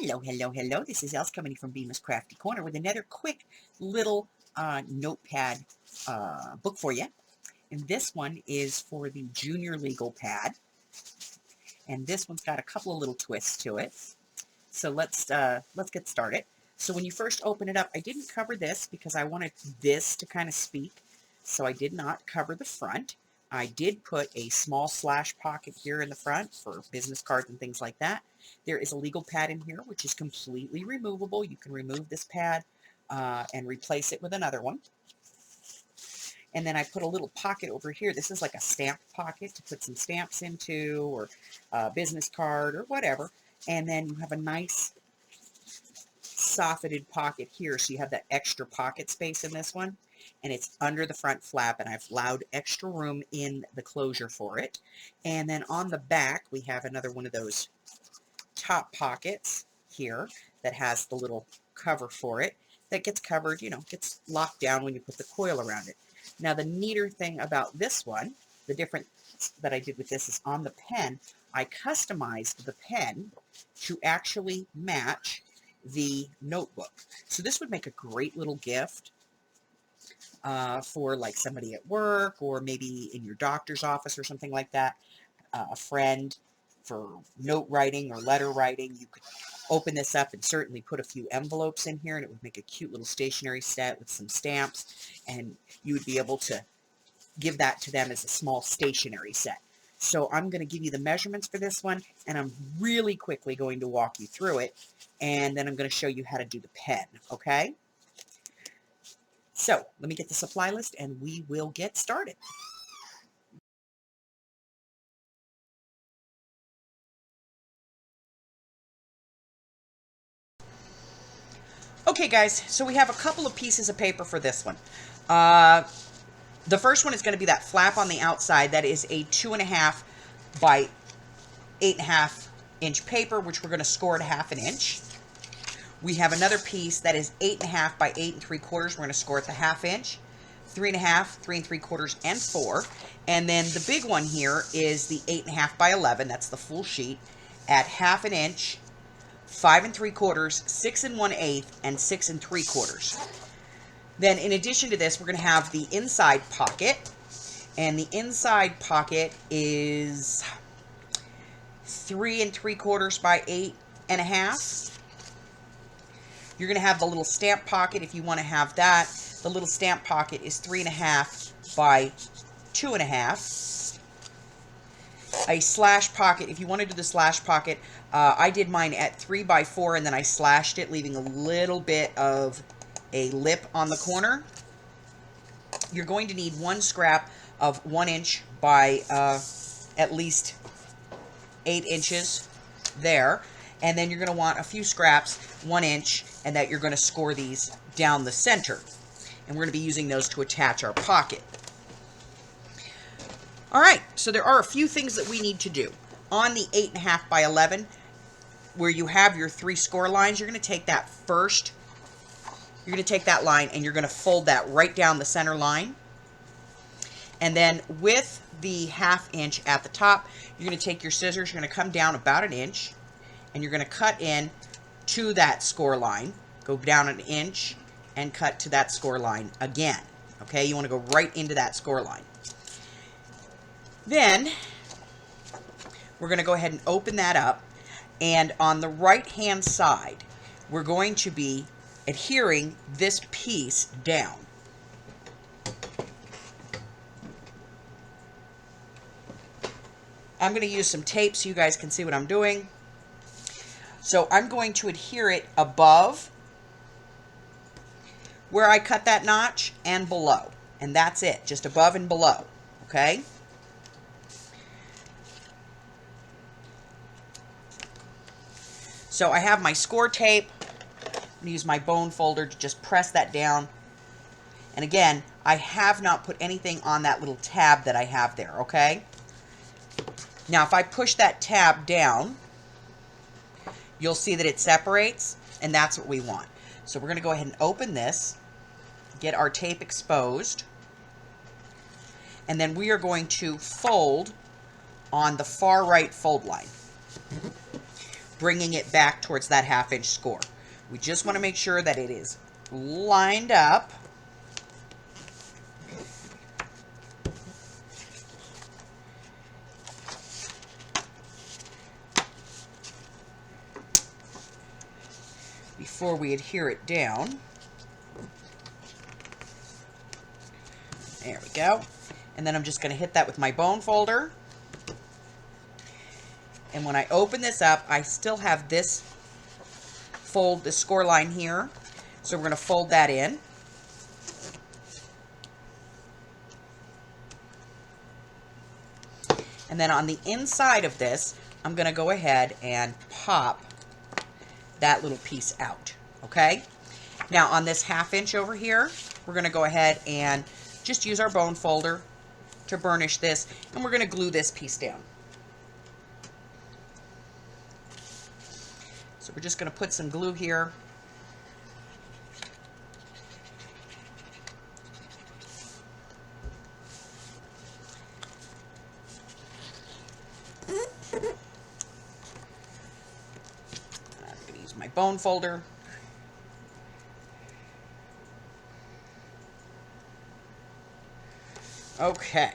Hello, hello, hello. This is Els coming from Bemis Crafty Corner with another quick little notepad book for you. And this one is for the junior legal pad. And this one's got a couple of little twists to it. So let's get started. So when you first open it up, I didn't cover this because I wanted this to kind of speak. So I did not cover the front. I did put a small slash pocket here in the front for business cards and things like that. There is a legal pad in here, which is completely removable. You can remove this pad and replace it with another one. And then I put a little pocket over here. This is like a stamp pocket to put some stamps into, or a business card or whatever. And then you have a nice soffitted pocket here, so you have that extra pocket space in this one. And it's under the front flap, and I've allowed extra room in the closure for it. And then on the back, we have another one of those top pockets here that has the little cover for it that gets covered, gets locked down when you put the coil around it. Now, the neater thing about this one, the difference that I did with this is on the pen, I customized the pen to actually match the notebook. So this would make a great little gift for like somebody at work, or maybe in your doctor's office or something like that, a friend for note writing or letter writing. You could open this up and certainly put a few envelopes in here, and it would make a cute little stationery set with some stamps, and you would be able to give that to them as a small stationery set. So I'm going to give you the measurements for this one, and I'm really quickly going to walk you through it, and then I'm going to show you how to do the pen, okay? So let me get the supply list and we will get started. Okay guys, so we have a couple of pieces of paper for this one. The first one is going to be that flap on the outside. That is a 2.5 by 8.5 inch paper, which we're going to score at 1/2 inch. We have another piece that is 8.5 by 8 3/4. We're going to score at the 1/2 inch. 3.5, 3 3/4, and 4. And then the big one here is the 8.5 by 11. That's the full sheet at 1/2 inch, 5 3/4, 6 1/8, and 6 3/4. Then in addition to this, we're going to have the inside pocket. And the inside pocket is 3 3/4 by 8.5. You're going to have the little stamp pocket if you want to have that. The little stamp pocket is 3.5 by 2.5. A slash pocket, if you want to do the slash pocket, I did mine at 3 by 4, and then I slashed it, leaving a little bit of a lip on the corner. You're going to need one scrap of 1 inch by at least 8 inches there. And then you're going to want a few scraps, 1 inch, and that you're going to score these down the center. And we're going to be using those to attach our pocket. All right, so there are a few things that we need to do. On the 8.5 by 11, where you have your 3 score lines, you're going to take that first. You're going to take that line and you're going to fold that right down the center line. And then with the 1/2 inch at the top, you're going to take your scissors, you're going to come down about 1 inch, and you're going to cut in to that score line. Go down 1 inch and cut to that score line again. Okay, you want to go right into that score line. Then we're going to go ahead and open that up, and on the right hand side we're going to be adhering this piece down. I'm going to use some tape so you guys can see what I'm doing. So I'm going to adhere it above where I cut that notch and below. And that's it, just above and below, okay? So I have my score tape. I'm going to use my bone folder to just press that down. And again, I have not put anything on that little tab that I have there, okay? Now, if I push that tab down, you'll see that it separates, and that's what we want. So we're going to go ahead and open this, get our tape exposed, and then we are going to fold on the far right fold line. bringing it back towards that 1/2 inch score. We just want to make sure that it is lined up. Before we adhere it down. There we go. And then I'm just going to hit that with my bone folder. And when I open this up, I still have this score line here. So we're going to fold that in. And then on the inside of this, I'm going to go ahead and pop that little piece out. Okay? Now on this 1/2 inch over here, we're going to go ahead and just use our bone folder to burnish this, and we're going to glue this piece down. So we're just going to put some glue here. I'm going to use my bone folder. Okay.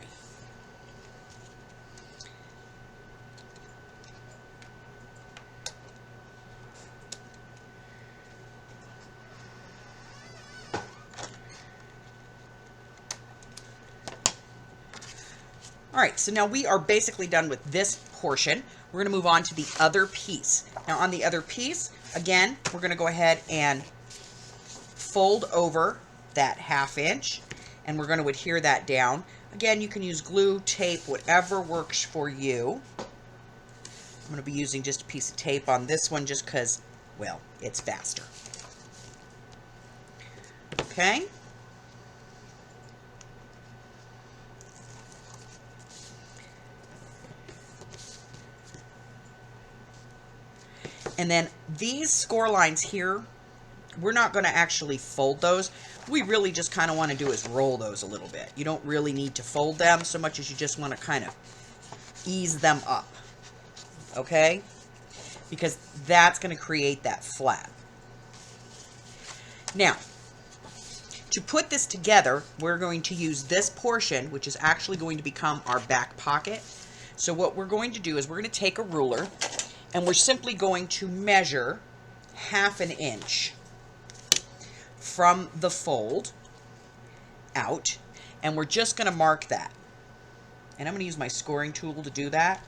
All right, so now we are basically done with this portion. We're going to move on to the other piece. Now on the other piece, again, we're going to go ahead and fold over that 1/2 inch, and we're going to adhere that down. Again, you can use glue, tape, whatever works for you. I'm going to be using just a piece of tape on this one just because, well, it's faster. Okay. And then these score lines here, we're not going to actually fold those. We really just kind of want to do is roll those a little bit. You don't really need to fold them so much as you just want to kind of ease them up. Okay? Because that's going to create that flap. Now, to put this together, we're going to use this portion, which is actually going to become our back pocket. So what we're going to do is we're going to take a ruler, and we're simply going to measure 1/2 inch from the fold out, and we're just going to mark that. And I'm going to use my scoring tool to do that.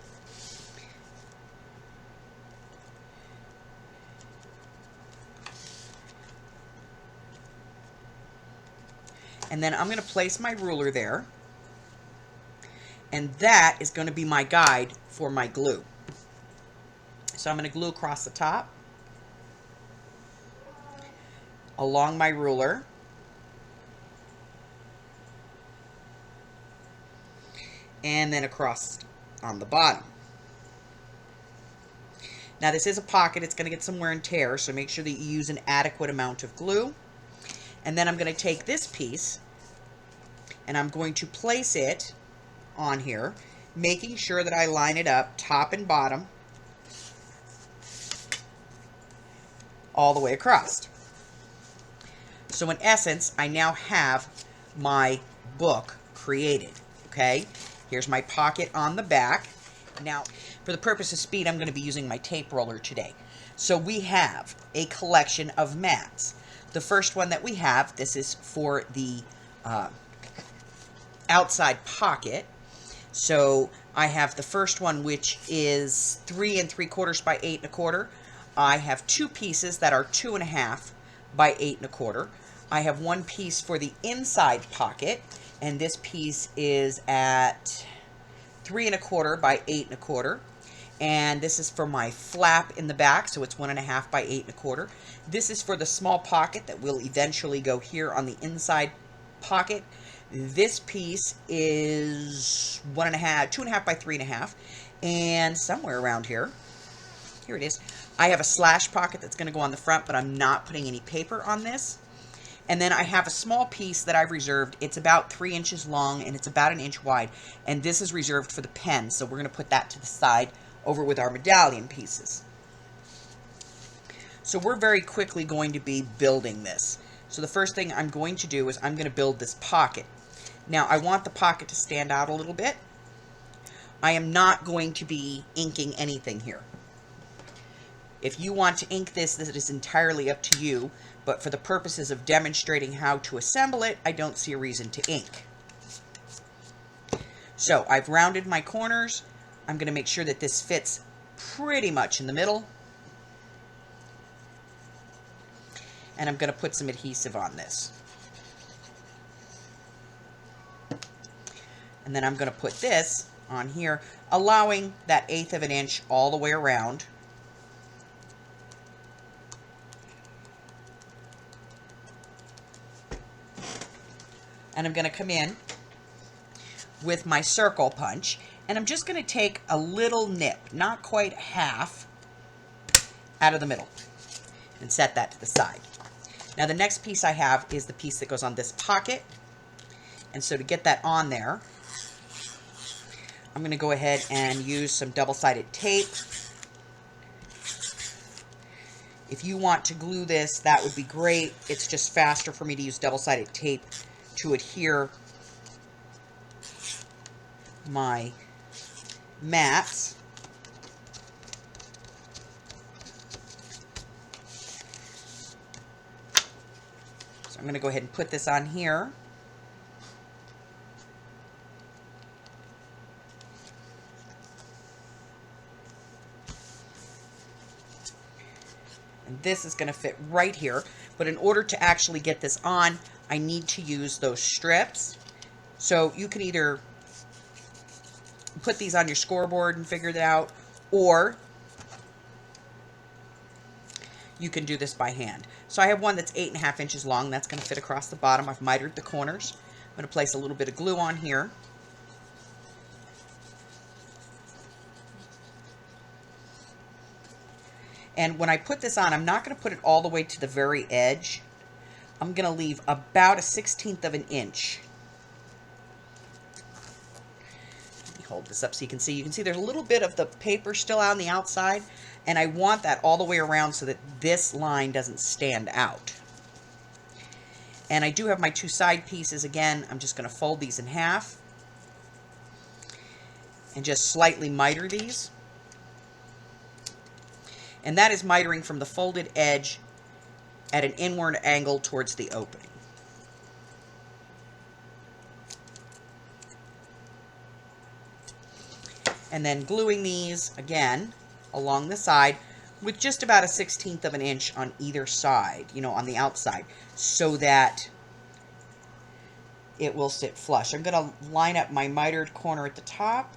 And then I'm going to place my ruler there, and that is going to be my guide for my glue. So I'm going to glue across the top, along my ruler, and then across on the bottom. Now this is a pocket, it's going to get some wear and tear, so make sure that you use an adequate amount of glue. And then I'm going to take this piece and I'm going to place it on here, making sure that I line it up top and bottom all the way across. So in essence, I now have my book created. Okay, here's my pocket on the back. Now, for the purpose of speed, I'm going to be using my tape roller today. So we have a collection of mats. The first one that we have, this is for the outside pocket. So I have the first one, which is 3 3/4 by 8 1/4. I have two pieces that are 2 1/2 by 8 1/4. I have one piece for the inside pocket, and this piece is at 3 1/4 by 8 1/4. And this is for my flap in the back, so it's 1 1/2 by 8 1/4. This is for the small pocket that will eventually go here on the inside pocket. This piece is 1 1/2, 2 1/2 by 3 1/2, and somewhere around here, here it is. I have a slash pocket that's going to go on the front, but I'm not putting any paper on this. And then I have a small piece that I've reserved. It's about 3 inches long and it's about 1 inch wide, and this is reserved for the pen, so we're going to put that to the side over with our medallion pieces. So we're very quickly going to be building this. So the first thing I'm going to do is I'm going to build this pocket. Now I want the pocket to stand out a little bit. I am not going to be inking anything here. If you want to ink this, this is entirely up to you, but for the purposes of demonstrating how to assemble it, I don't see a reason to ink. So I've rounded my corners. I'm going to make sure that this fits pretty much in the middle. And I'm going to put some adhesive on this. And then I'm going to put this on here, allowing that 1/8 of an inch all the way around. And I'm going to come in with my circle punch, and I'm just going to take a little nip, not quite half, out of the middle, and set that to the side. Now the next piece I have is the piece that goes on this pocket, and so to get that on there, I'm going to go ahead and use some double-sided tape. If you want to glue this, that would be great. It's just faster for me to use double-sided tape to adhere my mats. So I'm going to go ahead and put this on here. And this is going to fit right here. But in order to actually get this on, I need to use those strips. So you can either put these on your scoreboard and figure it out, or you can do this by hand. So I have one that's 8.5 inches long. That's going to fit across the bottom. I've mitered the corners. I'm going to place a little bit of glue on here. And when I put this on, I'm not going to put it all the way to the very edge. I'm going to leave about a 1/16 of an inch. Let me hold this up so you can see. You can see there's a little bit of the paper still out on the outside, and I want that all the way around so that this line doesn't stand out. And I do have my 2 side pieces. Again, I'm just going to fold these in half and just slightly miter these. And that is mitering from the folded edge at an inward angle towards the opening. And then gluing these again along the side with just about a 1/16 of an inch on either side, you know, on the outside, so that it will sit flush. I'm going to line up my mitered corner at the top.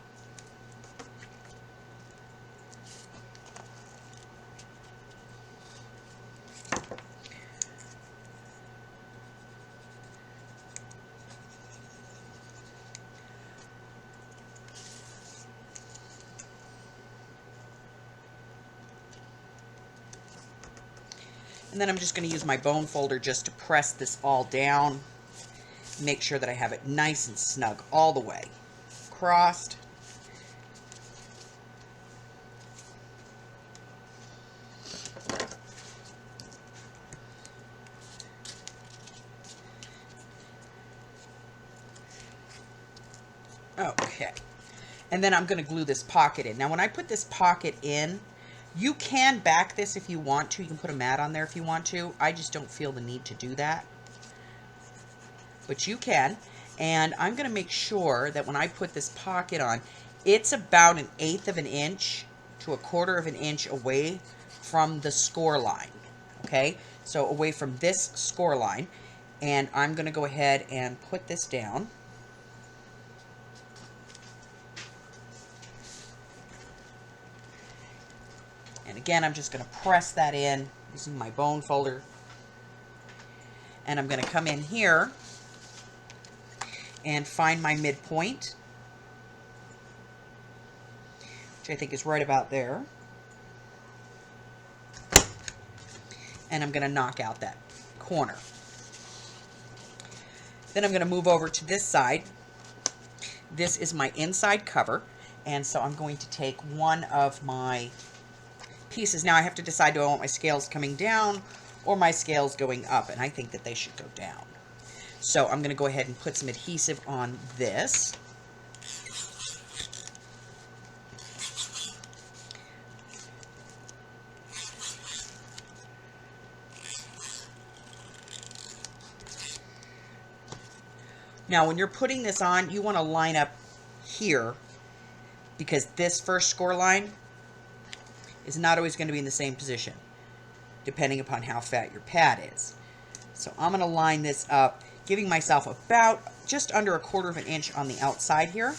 And then I'm just going to use my bone folder just to press this all down. Make sure that I have it nice and snug all the way crossed. Okay. And then I'm going to glue this pocket in. Now when I put this pocket in, you can back this if you want to. You can put a mat on there if you want to. I just don't feel the need to do that. But you can. And I'm going to make sure that when I put this pocket on, it's about 1/8 of an inch to 1/4 of an inch away from the score line. Okay? So away from this score line. And I'm going to go ahead and put this down. And again, I'm just going to press that in using my bone folder. And I'm going to come in here and find my midpoint, which I think is right about there. And I'm going to knock out that corner. Then I'm going to move over to this side. This is my inside cover. And so I'm going to take one of my pieces. Now I have to decide, do I want my scales coming down or my scales going up? And I think that they should go down. So I'm going to go ahead and put some adhesive on this. Now when you're putting this on, you want to line up here, because this first score line is not always going to be in the same position, depending upon how fat your pad is. So I'm going to line this up, giving myself about just under 1/4 inch on the outside here.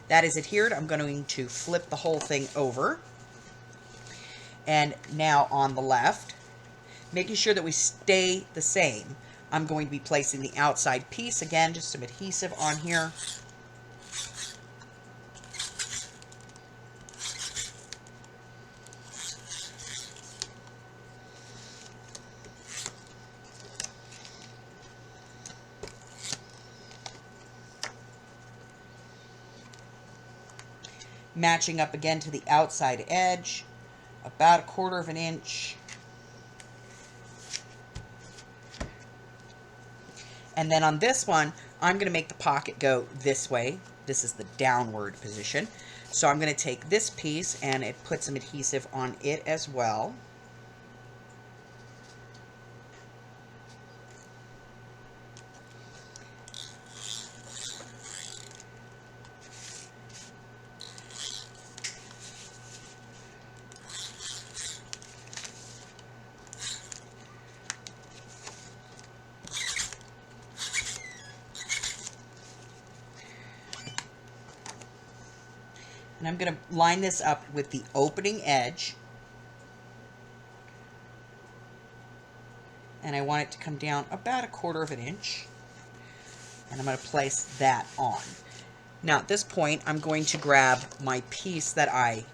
That is adhered. I'm going to flip the whole thing over. And now on the left, making sure that we stay the same, I'm going to be placing the outside piece. Again, just some adhesive on here. Matching up again to the outside edge, about 1/4 inch. And then on this one, I'm going to make the pocket go this way. This is the downward position. So I'm going to take this piece and put some adhesive on it as well. And I'm going to line this up with the opening edge. And I want it to come down about 1/4 inch. And I'm going to place that on. Now at this point, I'm going to grab my piece that I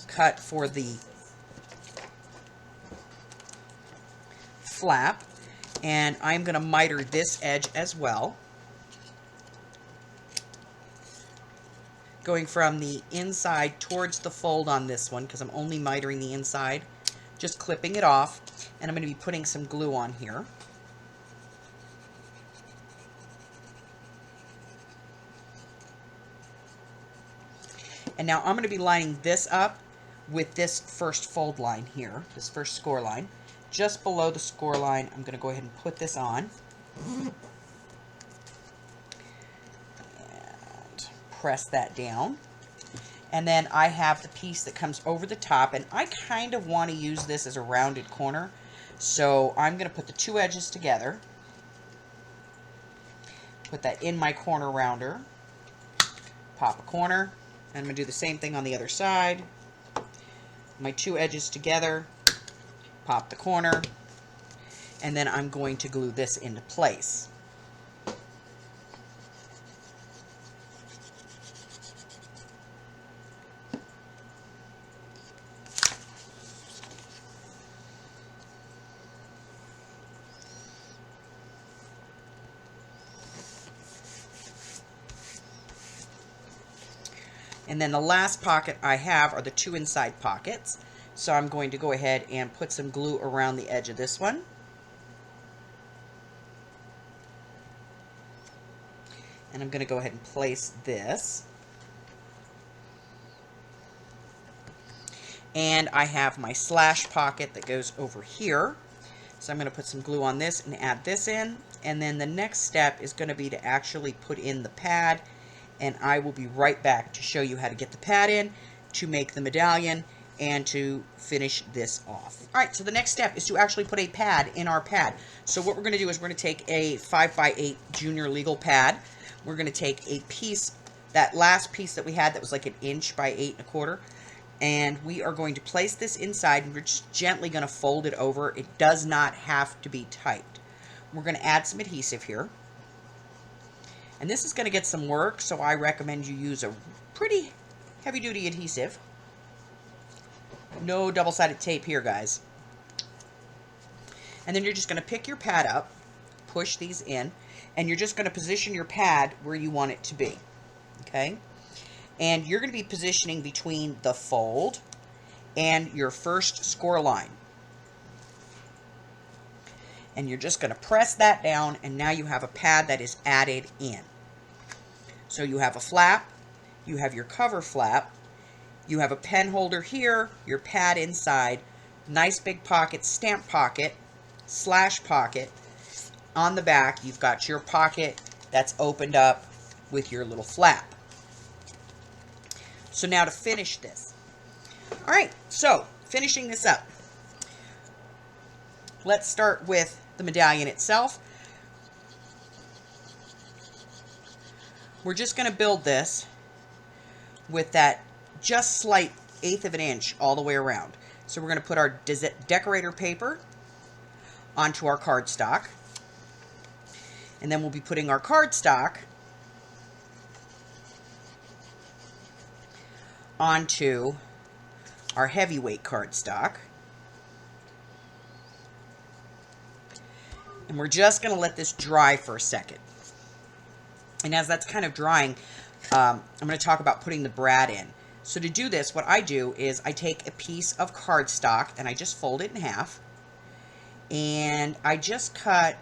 cut for the flap. And I'm going to miter this edge as well, going from the inside towards the fold on this one, because I'm only mitering the inside, just clipping it off, and I'm going to be putting some glue on here. And now I'm going to be lining this up with this first fold line here, this first score line. Just below the score line, I'm going to go ahead and put this on. And press that down. And then I have the piece that comes over the top, and I kind of want to use this as a rounded corner. So I'm going to put the two edges together. Put that in my corner rounder. Pop a corner. And I'm going to do the same thing on the other side. My two edges together. Pop the corner, and then I'm going to glue this into place. And then the last pocket I have are the two inside pockets. So I'm going to go ahead and put some glue around the edge of this one. And I'm going to go ahead and place this. And I have my slash pocket that goes over here. So I'm going to put some glue on this and add this in. And then the next step is going to be to actually put in the pad. And I will be right back to show you how to get the pad in, to make the medallion, and to finish this off. Alright, so the next step is to actually put a pad in our pad. So what we're going to do is we're going to take a 5x8 junior legal pad. We're going to take a piece, that last piece that we had that was like 1 inch by 8 1/4, and we are going to place this inside, and we're just gently going to fold it over. It does not have to be tight. We're going to add some adhesive here. And this is going to get some work, so I recommend you use a pretty heavy-duty adhesive. No double-sided tape here, guys. And then you're just going to pick your pad up, push these in, and you're just going to position your pad where you want it to be. Okay? And you're going to be positioning between the fold and your first score line. And you're just going to press that down, and now you have a pad that is added in. So you have a flap, you have your cover flap, you have a pen holder here, your pad inside, nice big pocket, stamp pocket, slash pocket. On the back, you've got your pocket that's opened up with your little flap. So now to finish this. All right, so finishing this up. Let's start with the medallion itself. We're just going to build this with that just slight 1/8 of an inch all the way around. So we're going to put our decorator paper onto our cardstock. And then we'll be putting our cardstock onto our heavyweight cardstock. And we're just going to let this dry for a second. And as that's kind of drying, I'm going to talk about putting the brad in. So to do this, what I do is I take a piece of cardstock and I just fold it in half. And I just cut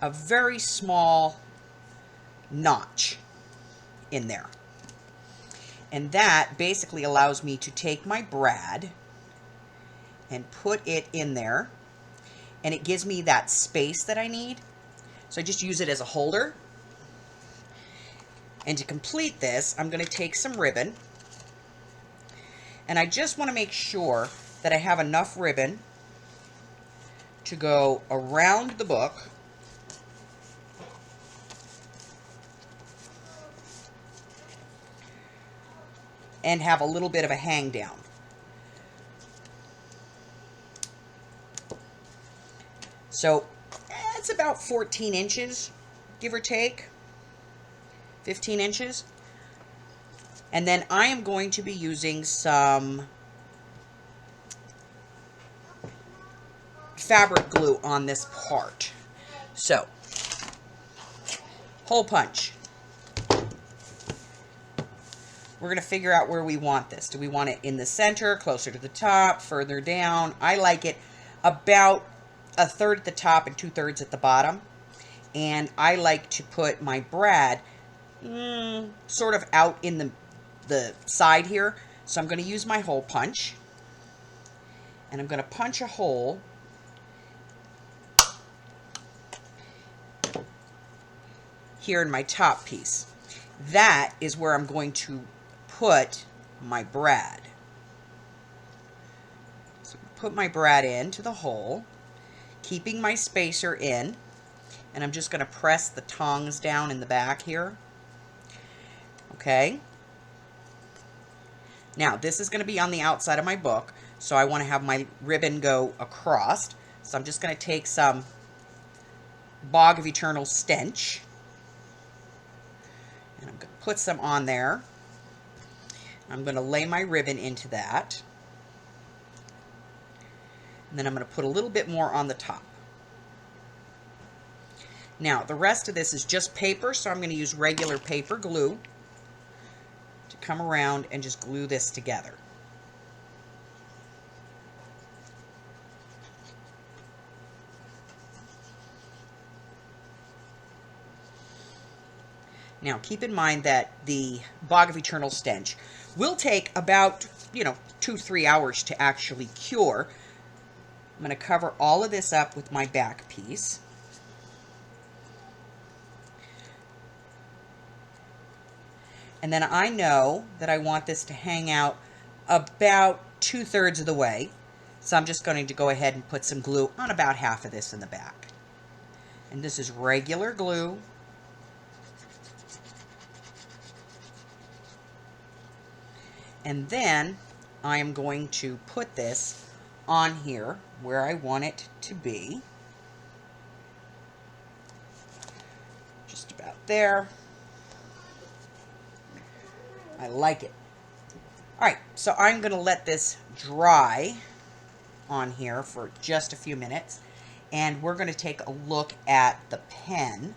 a very small notch in there. And that basically allows me to take my brad and put it in there. And it gives me that space that I need. So I just use it as a holder. And to complete this, I'm going to take some ribbon. And I just want to make sure that I have enough ribbon to go around the book. And have a little bit of a hang down. So it's about 14 inches, give or take, 15 inches. And then I am going to be using some fabric glue on this part. So, hole punch. We're going to figure out where we want this. Do we want it in the center, closer to the top, further down? I like it about 1/3 at the top and 2/3 at the bottom. And I like to put my brad sort of out in the side here. So I'm going to use my hole punch. And I'm going to punch a hole here in my top piece. That is where I'm going to put my brad. So put my brad into the hole, keeping my spacer in, and I'm just going to press the tongs down in the back here. Okay. Now this is going to be on the outside of my book, so I want to have my ribbon go across. So I'm just going to take some Bog of Eternal Stench, and I'm going to put some on there. I'm going to lay my ribbon into that. And then I'm going to put a little bit more on the top. Now, the rest of this is just paper, so I'm going to use regular paper glue to come around and just glue this together. Now, keep in mind that the Bog of Eternal Stench will take about, 2-3 hours to actually cure. I'm going to cover all of this up with my back piece. And then I know that I want this to hang out about 2/3 of the way. So I'm just going to go ahead and put some glue on about half of this in the back. And this is regular glue. And then I am going to put this on here where I want it to be. Just about there. I like it. All right, so I'm going to let this dry on here for just a few minutes. And we're going to take a look at the pen.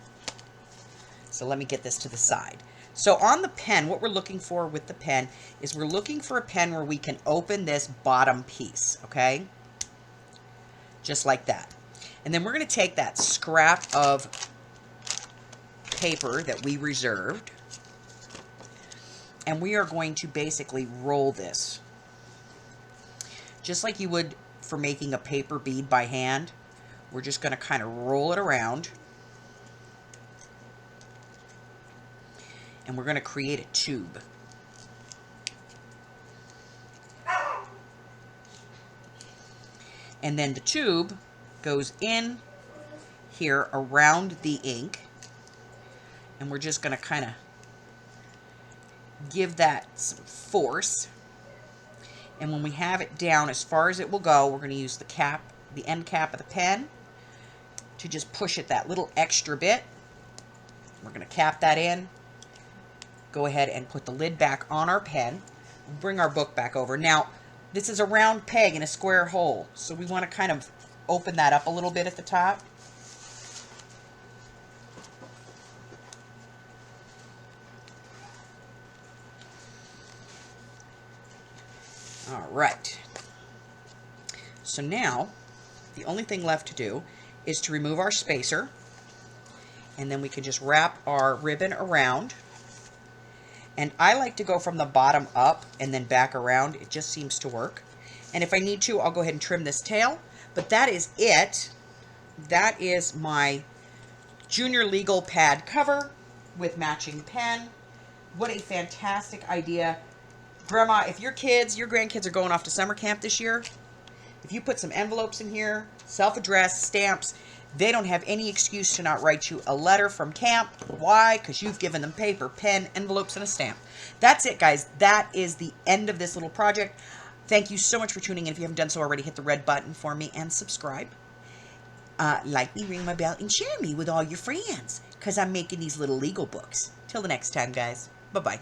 So let me get this to the side. So on the pen, what we're looking for with the pen is we're looking for a pen where we can open this bottom piece, okay? Just like that. And then we're going to take that scrap of paper that we reserved, and we are going to basically roll this. Just like you would for making a paper bead by hand, we're just going to kind of roll it around. And we're going to create a tube. And then the tube goes in here around the ink. And we're just going to kind of give that some force. And when we have it down as far as it will go, we're going to use the cap, the end cap of the pen, to just push it that little extra bit. We're going to cap that in. Go ahead and put the lid back on our pen. Bring our book back over. Now, this is a round peg in a square hole, so we want to kind of open that up a little bit at the top. All right. So now, the only thing left to do is to remove our spacer, and then we can just wrap our ribbon around. And I like to go from the bottom up and then back around. It just seems to work. And if I need to, I'll go ahead and trim this tail. But that is it. That is my junior legal pad cover with matching pen. What a fantastic idea. Grandma, if your kids, your grandkids are going off to summer camp this year, if you put some envelopes in here, self-addressed, stamps, they don't have any excuse to not write you a letter from camp. Why? Because you've given them paper, pen, envelopes, and a stamp. That's it, guys. That is the end of this little project. Thank you so much for tuning in. If you haven't done so already, hit the red button for me and subscribe. Like me, ring my bell, and share me with all your friends, because I'm making these little legal books. Till the next time, guys. Bye-bye.